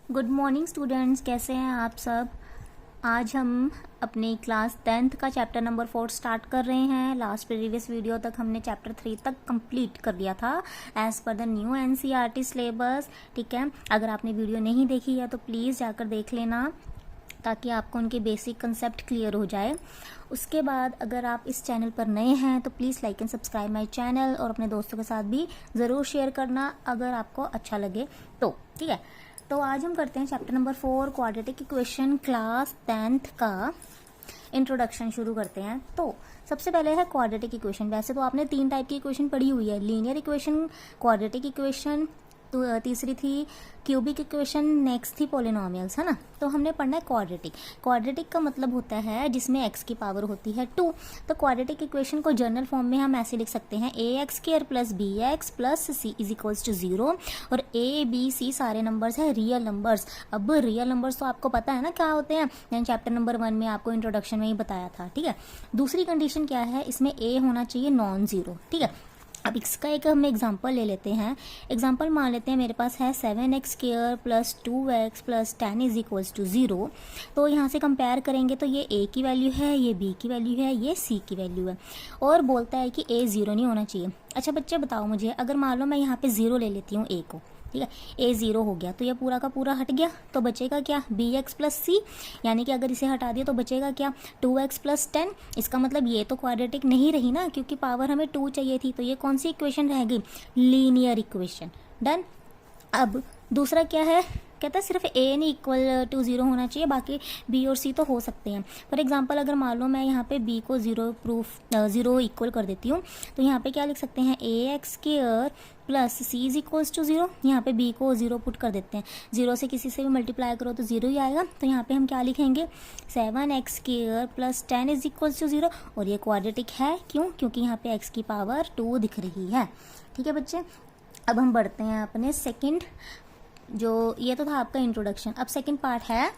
Good morning students, कैसे हैं आप सब। आज हम अपनी क्लास 10th का चैप्टर नंबर 4 स्टार्ट कर रहे हैं। लास्ट प्रीवियस वीडियो तक हमने चैप्टर 3 तक कंप्लीट कर लिया था as per the new NCERT syllabus. ठीक है, अगर आपने वीडियो नहीं देखी है तो प्लीज़ जाकर देख लेना ताकि आपको उनके बेसिक कंसेप्ट क्लियर हो जाए। उसके बाद अगर आप इस चैनल पर नए हैं तो please like and subscribe my channel और अपने दोस्तों के साथ भी ज़रूर शेयर करना अगर आपको अच्छा लगे तो। ठीक है, तो आज हम करते हैं chapter number 4 quadratic equation class 10th का इंट्रोडक्शन शुरू करते हैं। तो सबसे पहले है क्वाड्रेटिक इक्वेशन। वैसे तो आपने 3 टाइप की इक्वेशन पढ़ी हुई है, लीनियर इक्वेशन, क्वाड्रेटिक इक्वेशन, तो तीसरी थी क्यूबिक इक्वेशन, नेक्स्ट थी पॉलिनोमियल्स, है ना। तो हमने पढ़ना है क्वाड्रेटिक। क्वाड्रेटिक का मतलब होता है जिसमें x की पावर होती है 2। तो क्वाड्रेटिक इक्वेशन को जनरल फॉर्म में हम ऐसे लिख सकते हैं ax² plus bx plus c is equals to 0। और a b c सारे नंबर्स हैं रियल नंबर्स। अब रियल नंबर्स तो आपको पता है ना क्या होते हैं, मैंने चैप्टर नंबर 1 में आपको इंट्रोडक्शन में ही बताया था। ठीक है, दूसरी कंडीशन क्या है, इसमें a होना चाहिए नॉन जीरो। ठीक है, अब इसका एक हम एग्जांपल ले लेते हैं। एग्जांपल मान लेते हैं मेरे पास है 7x² plus 2x plus 10 is equals to 0। तो यहाँ से कंपेयर करेंगे तो ये a की वैल्यू है, ये b की वैल्यू है, ये c की वैल्यू है। और बोलता है कि a 0 नहीं होना चाहिए। अच्छा बच्चे बताओ मुझे, अगर मान लो मैं यहाँ पे 0 ले लेती हूँ a को, ठीक है, a 0 हो गया तो ये पूरा का पूरा हट गया, तो बचेगा क्या, bx प्लस c। यानी कि अगर इसे हटा दिया तो बचेगा क्या, 2x प्लस 10। इसका मतलब ये तो क्वाड्रेटिक नहीं रही ना, क्योंकि पावर हमें 2 चाहिए थी। तो ये कौन सी इक्वेशन रह गई, लीनियर इक्वेशन। डन। अब दूसरा क्या है, कहता है सिर्फ a नहीं इक्वल टू 0 होना चाहिए, बाकी b और c तो हो सकते हैं। फॉर एग्जांपल अगर मान लो मैं यहाँ पे b को 0 इक्वल कर देती हूँ तो यहाँ पे क्या लिख सकते हैं, ax² plus c is equals to 0। यहाँ पे b को 0 पुट कर देते हैं, 0 से किसी से भी मल्टीप्लाई करो तो 0 ही आएगा। तो यहाँ पे हम क्या लिखेंगे, 7x² plus 10 is equals to 0। और ये क्वाड्रेटिक है, क्यों, क्योंकि यहाँ पे x की पावर 2 दिख रही है। ठीक है बच्चे, अब हम बढ़ते हैं अपने सेकंड, जो ये तो था आपका इंट्रोडक्शन। अब सेकंड पार्ट है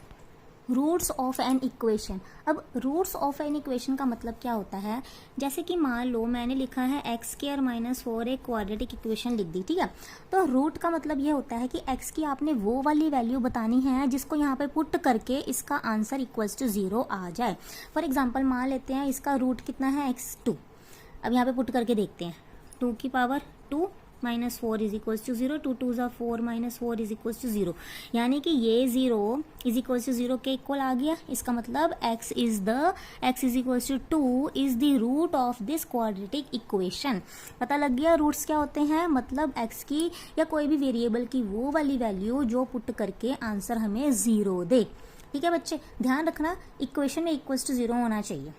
रूट्स ऑफ एन इक्वेशन। अब रूट्स ऑफ एन इक्वेशन का मतलब क्या होता है, जैसे कि मान लो मैंने लिखा है x² माइनस 4 एक क्वाड्रेटिक इक्वेशन लिख दी। ठीक है, तो रूट का मतलब ये होता है कि x की आपने वो वाली वैल्यू बतानी है जिसको यहाँ पे पुट करके इसका आंसर इक्वल्स टू 0 आ जाए। फॉर एग्जाम्पल मान लेते हैं इसका रूट कितना है, x2। अब यहाँ पे पुट करके देखते हैं, 2 की power 2 minus 4 is equals to 0, 2 2 4 minus 4 is equals to 0। यानी कि ये 0 इज इक्वल्स टू 0 के इक्वल आ गया। इसका मतलब x is equals to 2 is the root of this quadratic equation. पता लग गया रूट्स क्या होते हैं, मतलब x की या कोई भी वेरिएबल की वो वाली वैल्यू जो पुट करके आंसर हमें 0 दे। ठीक है बच्चे, ध्यान रखना इक्वेशन में इक्वल्स टू 0 होना चाहिए।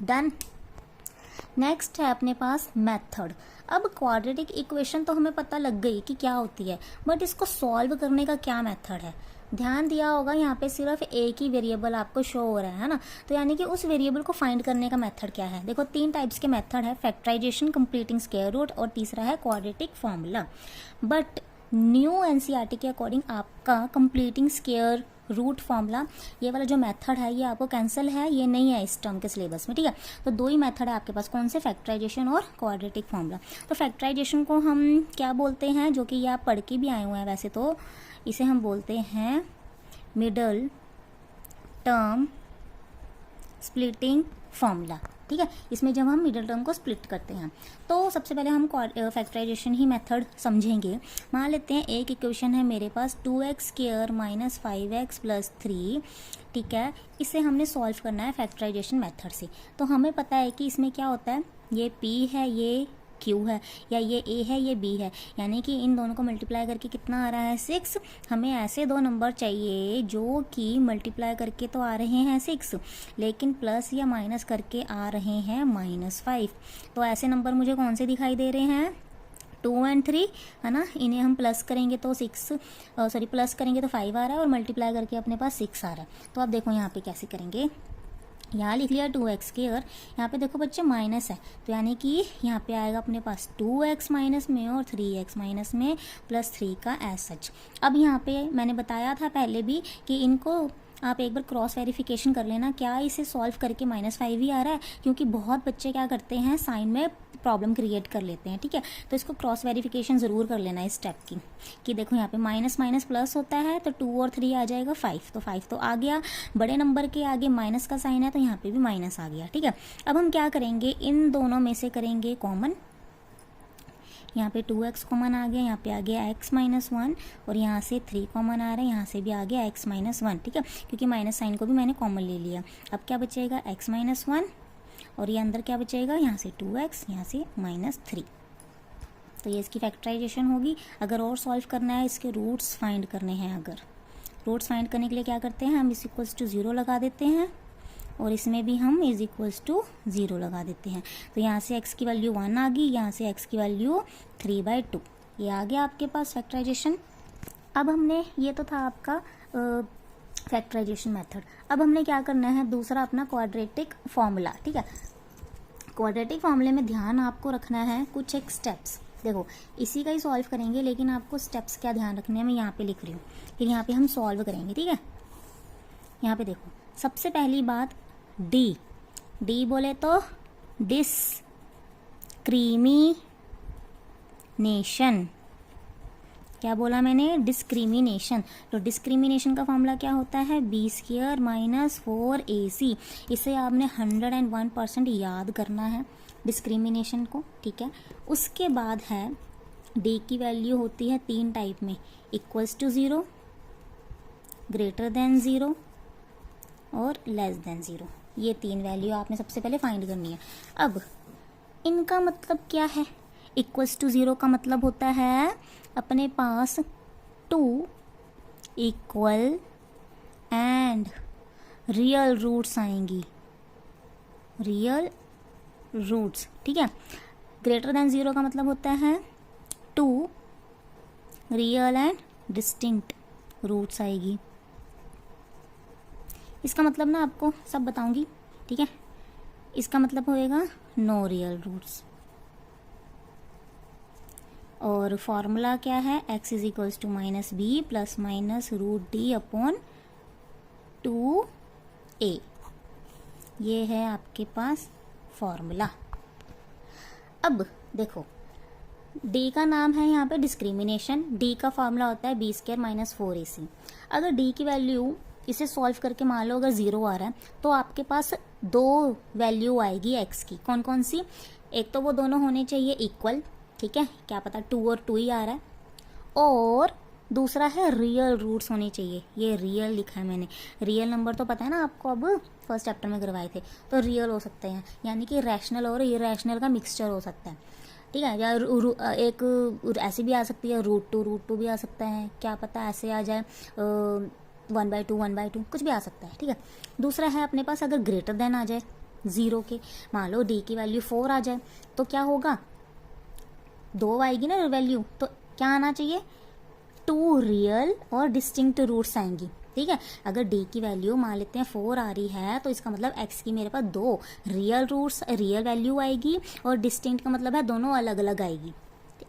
डन। नेक्स्ट है अपने पास मेथड। अब क्वाड्रेटिक इक्वेशन तो हमें पता लग गई कि क्या होती है, बट इसको सॉल्व करने का क्या मेथड है। ध्यान दिया होगा यहाँ पे सिर्फ एक ही वेरिएबल आपको शो हो रहा है ना, तो यानी कि उस वेरिएबल को फाइंड करने का मेथड क्या है। देखो 3 टाइप्स के मेथड है, फैक्टराइजेशन, कंप्लीटिंग स्क्वायर रूट और तीसरा है quadratic formula. But new NCERT के अकॉर्डिंग आपका कंप्लीटिंग स्क्वायर रूट फॉर्मूला ये वाला जो मेथड है ये आपको कैंसिल है, ये नहीं है इस टर्म के सिलेबस में। ठीक है, तो 2 ही मेथड है आपके पास, कौन से, फैक्टराइजेशन और क्वाड्रेटिक फॉर्मूला। तो फैक्टराइजेशन को हम क्या बोलते हैं, जो कि ये आप पढ़ के भी आए हुए हैं वैसे तो, इसे हम बोलते हैं मिडल टर्म स्प्लिटिंग फॉर्मूला। ठीक है, इसमें जब हम मिडिल टर्म को स्प्लिट करते हैं तो सबसे पहले हम फैक्टराइजेशन ही मेथड समझेंगे। मान लेते हैं एक इक्वेशन है मेरे पास 2x² माइनस 5x प्लस 3। ठीक है, इसे हमने सॉल्व करना है फैक्टराइजेशन मेथड से। तो हमें पता है कि इसमें क्या होता है, ये p है, ये q है, या ये a है, ये b है, यानी कि इन दोनों को मल्टीप्लाई करके कितना आ रहा है, 6। हमें ऐसे 2 नंबर चाहिए जो कि मल्टीप्लाई करके तो आ रहे हैं 6 लेकिन प्लस या माइनस करके आ रहे हैं -5। तो ऐसे नंबर मुझे कौन से दिखाई दे रहे हैं, 2 और 3, है ना। इन्हें हम प्लस करेंगे तो प्लस करेंगे तो 5 आ रहा है और मल्टीप्लाई करके अपने पास 6 आ रहा है। तो आप देखो यहाँ पे कैसे करेंगे, यहाँ लिख लिया 2x² और यहाँ पे देखो बच्चे माइनस है, तो यानी कि यहाँ पे आएगा अपने पास 2x माइनस में और 3x माइनस में प्लस 3 का एज सच। अब यहाँ पे मैंने बताया था पहले भी कि इनको आप एक बार क्रॉस वेरिफिकेशन कर लेना, क्या इसे सॉल्व करके -5 ही आ रहा है, क्योंकि बहुत बच्चे क्या करते हैं साइन में प्रॉब्लम क्रिएट कर लेते हैं, ठीक है। तो इसको क्रॉस वेरिफिकेशन ज़रूर कर लेना इस स्टेप की, कि देखो यहाँ पे माइनस माइनस प्लस होता है तो 2 और 3 आ जाएगा 5, तो 5 तो आ गया, बड़े नंबर के आगे माइनस का साइन है तो यहाँ पे भी माइनस आ गया, ठीक है। अब हम क्या करेंगे, इन दोनों में से करेंगे कॉमन, यहाँ पे 2x कॉमन आ गया, यहाँ पे आ गया x माइनस 1 और यहाँ से 3 कॉमन आ रहा है, यहाँ से भी आ गया x माइनस 1, ठीक है, क्योंकि माइनस साइन को भी मैंने कॉमन ले लिया। अब क्या बचेगा, x माइनस 1 और ये अंदर क्या बचेगा, यहाँ से 2x, यहाँ से माइनस 3। तो ये इसकी फैक्टराइजेशन होगी। अगर और सॉल्व करना है, इसके रूट्स फाइंड करने हैं, अगर रूट्स फाइंड करने के लिए क्या करते हैं, हम इस इक्वल्स टू 0 लगा देते हैं और इसमें भी हम इज इक्वल्स टू 0 लगा देते हैं। तो यहाँ से x की वैल्यू 1 आ गई, यहाँ से x की वैल्यू 3/2, ये आ गया आपके पास फैक्टराइजेशन। अब हमने, ये तो था आपका फैक्टराइजेशन मेथड। अब हमने क्या करना है, दूसरा अपना क्वाड्रेटिक फॉर्मूला, ठीक है। क्वाड्रेटिक फॉर्मूले में ध्यान आपको रखना है कुछ एक स्टेप्स, देखो इसी का ही सॉल्व करेंगे लेकिन आपको स्टेप्स क्या ध्यान रखने हैं मैं यहाँ पे लिख रही हूँ, फिर यहाँ पे हम सॉल्व करेंगे, ठीक है। यहाँ पे देखो सबसे पहली बात डी बोले तो डिस्क्रिमिनेशन, क्या बोला मैंने, डिस्क्रिमिनेशन। तो डिस्क्रिमिनेशन का फॉर्मूला क्या होता है, b² माइनस 4ac। इसे आपने 101% याद करना है डिस्क्रिमिनेशन को, ठीक है। उसके बाद है d की वैल्यू होती है 3 टाइप में, इक्वल्स टू 0, ग्रेटर देन 0 और लेस देन 0। ये 3 वैल्यू आपने सबसे पहले फाइंड करनी है। अब इनका मतलब क्या है, इक्वल्स टू 0 का मतलब होता है अपने पास 2 इक्वल एंड रियल रूट्स आएंगी, रियल रूट्स, ठीक है। ग्रेटर देन 0 का मतलब होता है 2 रियल एंड डिस्टिंक्ट रूट्स आएगी। इसका मतलब ना आपको सब बताऊंगी, ठीक है। इसका मतलब होएगा नो रियल रूट्स। और फॉर्मूला क्या है, x is equals to minus B plus minus root D upon 2a। ये है आपके पास फॉर्मूला। अब देखो d का नाम है यहाँ पे डिस्क्रिमिनेशन, d का फॉर्मूला होता है b² माइनस 4ac। अगर d की वैल्यू इसे सॉल्व करके मान लो अगर 0 आ रहा है तो आपके पास 2 वैल्यू आएगी x की, कौन कौन सी, एक तो वो दोनों होने चाहिए इक्वल, ठीक है, क्या पता 2 और 2 ही आ रहा है, और दूसरा है रियल रूट्स होने चाहिए। ये रियल लिखा है मैंने, रियल नंबर तो पता है ना आपको, अब फर्स्ट चैप्टर में करवाए थे, तो रियल हो सकते हैं, यानी कि रैशनल और इरेशनल का मिक्सचर हो सकता है, ठीक है। या एक ऐसी भी आ सकती है, रूट टू भी आ सकता है, क्या पता ऐसे आ जाए 1/2 कुछ भी आ सकता है, ठीक है। दूसरा है अपने पास अगर ग्रेटर देन आ जाए 0 के, मान लो d की वैल्यू 4 आ जाए तो क्या होगा, 2 आएगी ना वैल्यू, तो क्या आना चाहिए, 2 रियल और डिस्टिंक्ट रूट्स आएंगी, ठीक है। अगर d की वैल्यू मान लेते हैं 4 आ रही है तो इसका मतलब x की मेरे पास 2 रियल रूट्स, रियल वैल्यू आएगी, और डिस्टिंक्ट का मतलब है दोनों अलग अलग आएगी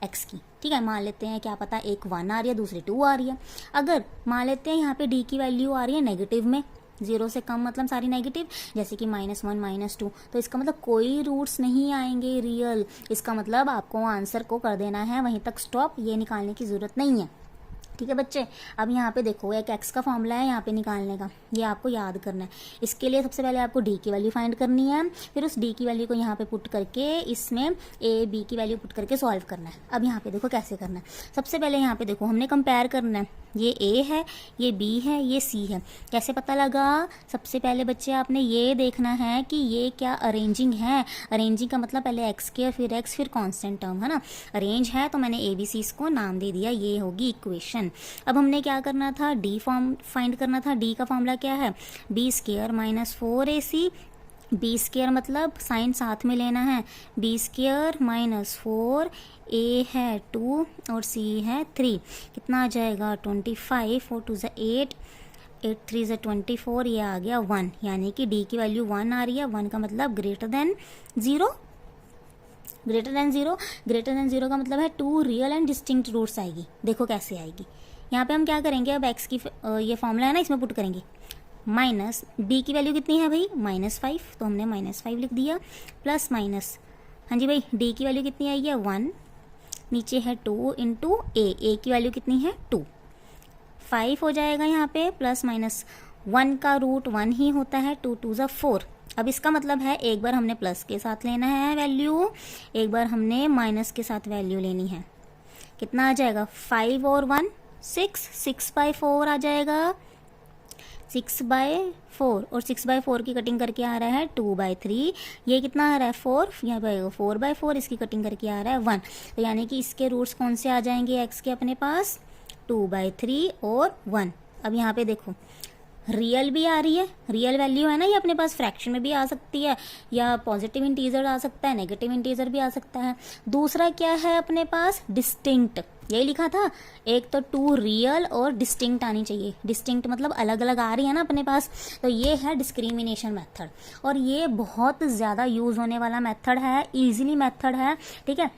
x की, ठीक है। मान लेते हैं क्या पता एक 1 आ रही है, दूसरी 2 आ रही है। अगर मान लेते हैं यहाँ पे d की वैल्यू आ रही है नेगेटिव में, 0 से कम मतलब सारी नेगेटिव, जैसे कि -1 -2, तो इसका मतलब कोई रूट्स नहीं आएंगे रियल। इसका मतलब आपको आंसर को कर देना है वहीं तक स्टॉप, ये निकालने की ज़रूरत नहीं है, ठीक है बच्चे। अब यहाँ पे देखो एक x का फॉर्मूला है यहाँ पे निकालने का, ये आपको याद करना है। इसके लिए सबसे पहले आपको d की वैल्यू फाइंड करनी है, फिर उस d की वैल्यू को यहाँ पे पुट करके इसमें a b की वैल्यू पुट करके सॉल्व करना है। अब यहाँ पे देखो कैसे करना है, सबसे पहले यहाँ पे देखो हमने कंपेयर करना है, ये a है, ये b है, ये c है। कैसे पता लगा, सबसे पहले बच्चे आपने ये देखना है कि ये क्या अरेंजिंग है। अरेंजिंग का मतलब पहले x² फिर x फिर कांस्टेंट टर्म, है ना। अरेंज है तो मैंने ABCs को नाम दे दिया, ये होगी इक्वेशन। अब हमने क्या करना था, d फॉर्म फाइंड करना था। d का फॉर्मूला क्या है, b² माइनस 4ac। b² मतलब साइन साथ में लेना है, b² माइनस 4, a है 2 और c है 3, कितना आ जाएगा 25, 4 2 = 8, 8 3 = 24, ये आ गया 1, यानी कि d की वैल्यू 1 आ रही है। 1 का मतलब greater than 0, greater than 0, greater than 0 का मतलब है 2 रियल एंड डिस्टिंक्ट रूट्स आएगी। देखो कैसे आएगी, यहाँ पे हम क्या करेंगे, अब x की ये फॉर्मूला है ना, इसमें पुट करेंगे। माइनस b की वैल्यू कितनी है भाई, -5, तो हमने -5 लिख दिया, प्लस माइनस हाँ जी भाई, डी की वैल्यू कितनी आई है 1, नीचे है 2 इंटू ए की वैल्यू कितनी है 2, 5 हो जाएगा यहाँ पे, प्लस माइनस 1 का रूट 1 ही होता है, 2 2 ज़ा 4। अब इसका मतलब है एक बार हमने प्लस के साथ लेना है वैल्यू, एक बार हमने माइनस के साथ वैल्यू लेनी है। कितना आ जाएगा 5 और 1 6, 6/4 आ जाएगा, 6/4 और 6/4 की कटिंग करके आ रहा है 2/3, ये कितना आ रहा है 4, यहाँ पे 4/4, इसकी कटिंग करके आ रहा है 1। तो यानी कि इसके रूट्स कौन से आ जाएंगे एक्स के अपने पास 2/3 और 1। अब यहाँ पे देखो रियल भी आ रही है, रियल वैल्यू है ना, ये अपने पास फ्रैक्शन में भी आ सकती है या पॉजिटिव इंटीजर आ सकता है, नेगेटिव इंटीजर भी आ सकता है। दूसरा क्या है अपने पास डिस्टिंक्ट, यही लिखा था, एक तो 2 रियल और डिस्टिंक्ट आनी चाहिए। डिस्टिंक्ट मतलब अलग अलग आ रही है ना अपने पास, तो ये है डिस्क्रिमिनेशन मेथड, और ये बहुत ज़्यादा यूज होने वाला मेथड है, ईजिली मेथड है, ठीक है।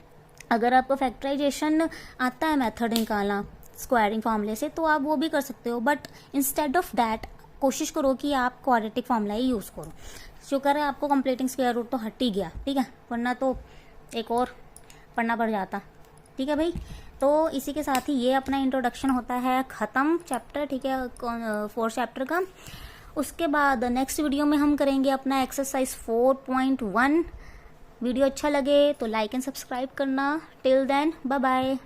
अगर आपको फैक्टराइजेशन आता है मेथड निकालना स्क्वायरिंग फॉर्मूले से, तो आप वो भी कर सकते हो, बट इंस्टेड ऑफ दैट कोशिश करो कि आप क्वाड्रेटिक फॉर्मूला ही यूज़ करो। शुक्र है आपको कंप्लीटिंग स्क्वायर रूट तो हट ही गया, ठीक है, वरना तो एक और पढ़ना पड़ जाता, ठीक है भाई। तो इसी के साथ ही ये अपना इंट्रोडक्शन होता है ख़त्म चैप्टर, ठीक है, 4th चैप्टर का। उसके बाद नेक्स्ट वीडियो में हम करेंगे अपना एक्सरसाइज 4.1। वीडियो अच्छा लगे तो लाइक एंड सब्सक्राइब करना। Till then bye bye.